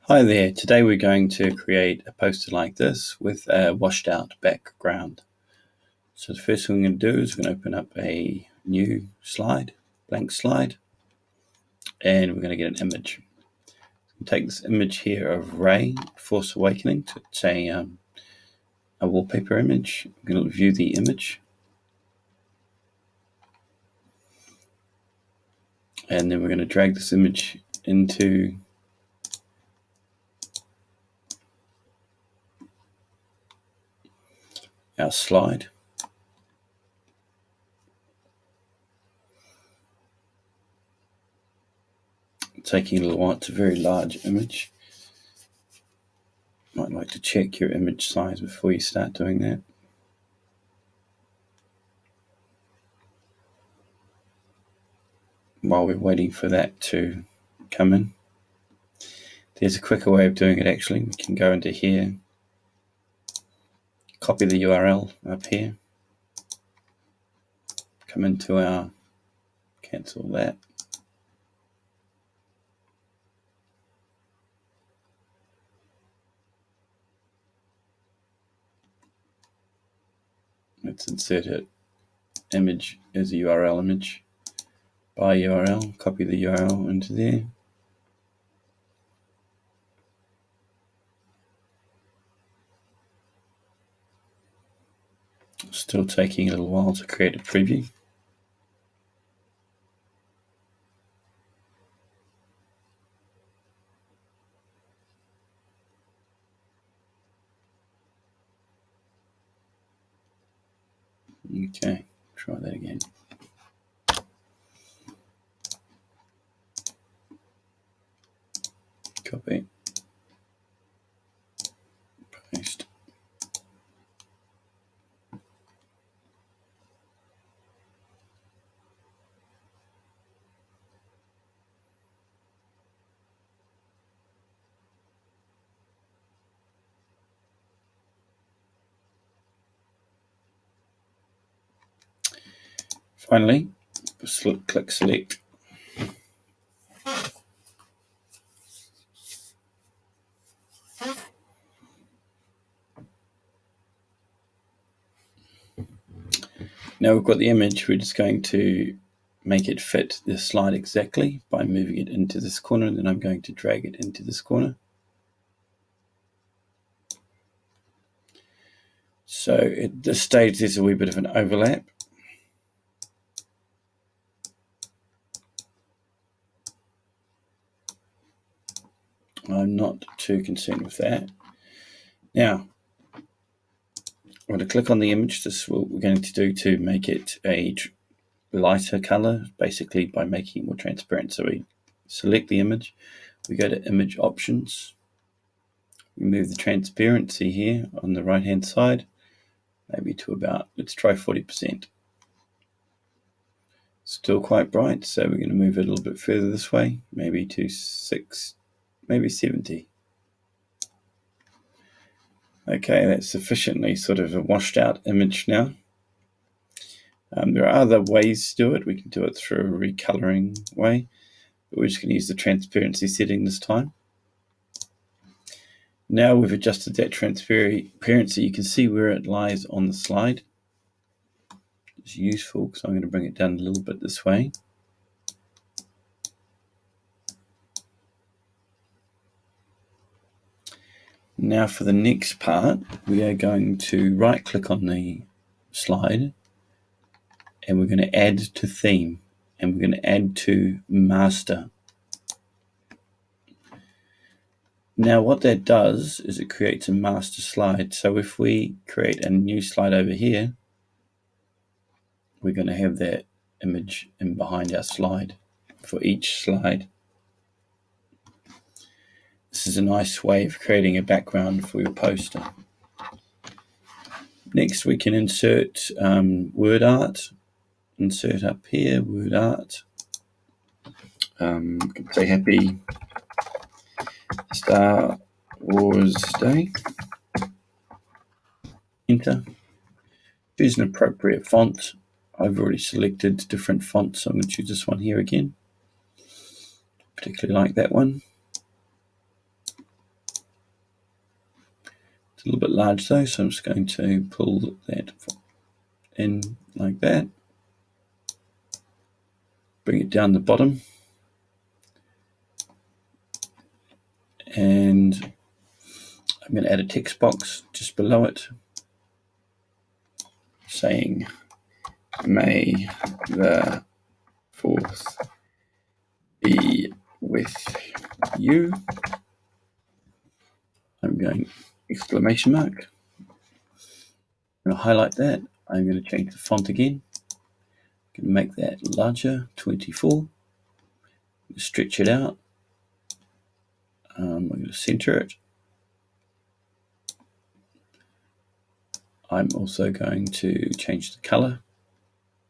Hi there, today we're going to create a poster like this with a washed out background. So the first thing we're going to do is we're going to open up a new slide, blank slide, and we're going to get an image. Take this image here of Rey, Force Awakening, so it's a wallpaper image. I'm going to view the image. And then we're going to drag this image into our slide. Taking a little while, it's a very large image. Might like to check your image size before you start doing that. While we're waiting for that to come in, there's a quicker way of doing it actually. We can go into here, copy the URL up here, come into our, cancel that. Let's insert it, image as a URL image, by URL, copy the URL into there. Still taking a little while to create a preview. Okay, try that again. Copy, paste. Finally, click select. Now we've got the image, we're just going to make it fit the slide exactly by moving it into this corner, and then I'm going to drag it into this corner. So at this stage there's a wee bit of an overlap. I'm not too concerned with that. Now, I'm going to click on the image. This is what we're going to do to make it a lighter color, basically by making it more transparent. So we select the image, we go to image options, we move the transparency here on the right hand side, maybe to about, let's try 40%. Still quite bright, so we're going to move it a little bit further this way, maybe to 6, maybe 70. Okay, that's sufficiently sort of a washed out image now. There are other ways to do it. We can do it through a recoloring way, but we're just going to use the transparency setting this time. Now we've adjusted that transparency, you can see where it lies on the slide. It's useful, so I'm going to bring it down a little bit this way. Now for the next part, we are going to right click on the slide and we're going to add to theme and we're going to add to master. Now what that does is it creates a master slide. So if we create a new slide over here, we're going to have that image in behind our slide for each slide. This is a nice way of creating a background for your poster. Next we can insert word art. Insert up here, word art. Say happy Star Wars Day. Enter. Choose an appropriate font. I've already selected different fonts, so I'm going to choose this one here again. Particularly like that one. a little bit large though, so I'm just going to pull that in like that. Bring it down the bottom. And I'm going to add a text box just below it saying, "May the 4th be with you." I'm going exclamation mark. I'm going to highlight that. I'm going to change the font again. I'm going to make that larger, 24. Stretch it out. I'm going to center it. I'm also going to change the color.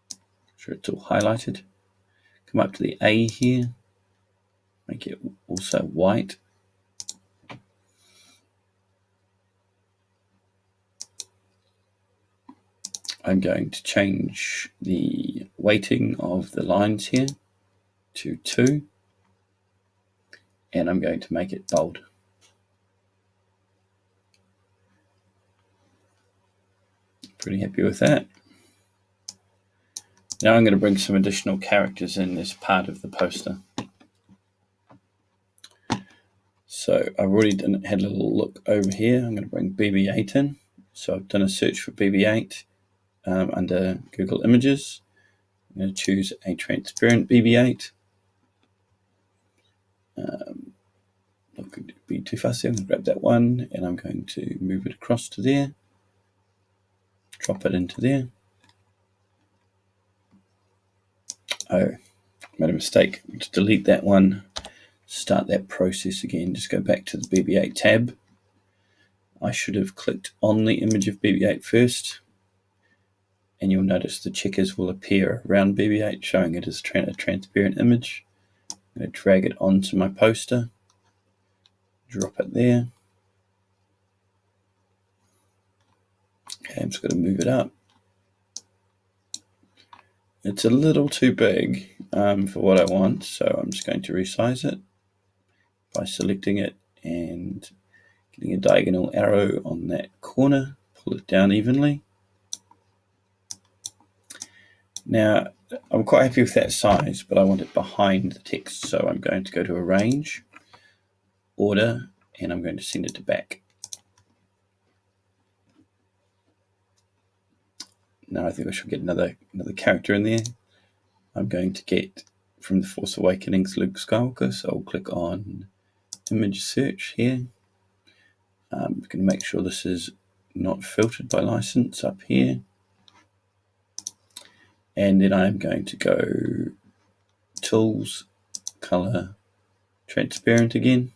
Make sure it's all highlighted. Come up to the A here. Make it also white. I'm going to change the weighting of the lines here to 2. And I'm going to make it bold. Pretty happy with that. Now I'm going to bring some additional characters in as part of the poster. So I've already had a little look over here. I'm going to bring BB-8 in. So I've done a search for BB-8 under Google Images. I'm going to choose a transparent BB-8. Not going to be too fussy. I'm going to grab that one and I'm going to move it across to there. Drop it into there. Oh, made a mistake. Just delete that one. Start that process again. Just go back to the BB-8 tab. I should have clicked on the image of BB-8 first. And you'll notice the checkers will appear around BB-8 showing it as a transparent image. I'm going to drag it onto my poster. Drop it there. Okay, I'm just going to move it up. It's a little too big for what I want, so I'm just going to resize it by selecting it and getting a diagonal arrow on that corner. Pull it down evenly. Now, I'm quite happy with that size, but I want it behind the text, so I'm going to go to Arrange, Order, and I'm going to send it to back. Now I think I should get another character in there. I'm going to get from The Force Awakens Luke Skywalker, so I'll click on Image Search here. I'm going to make sure this is not filtered by license up here. And then I'm going to go Tools, Color, Transparent again.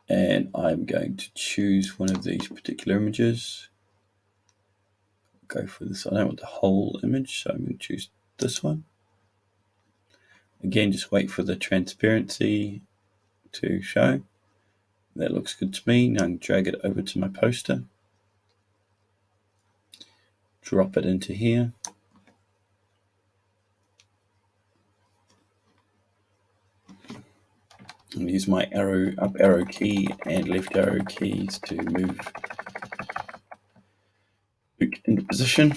And I'm going to choose one of these particular images. Go for this. I don't want the whole image, so I'm going to choose this one. Again, just wait for the transparency to show. That looks good to me. Now I can drag it over to my poster. Drop it into here. And use my up arrow key and left arrow keys to move Luke into position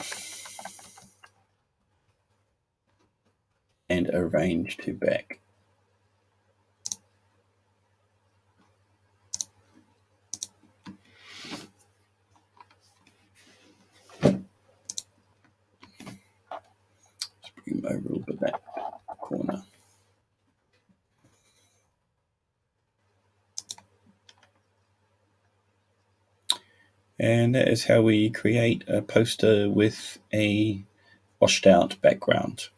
and arrange to back. Just bring them over a little bit that corner. And that is how we create a poster with a washed out background.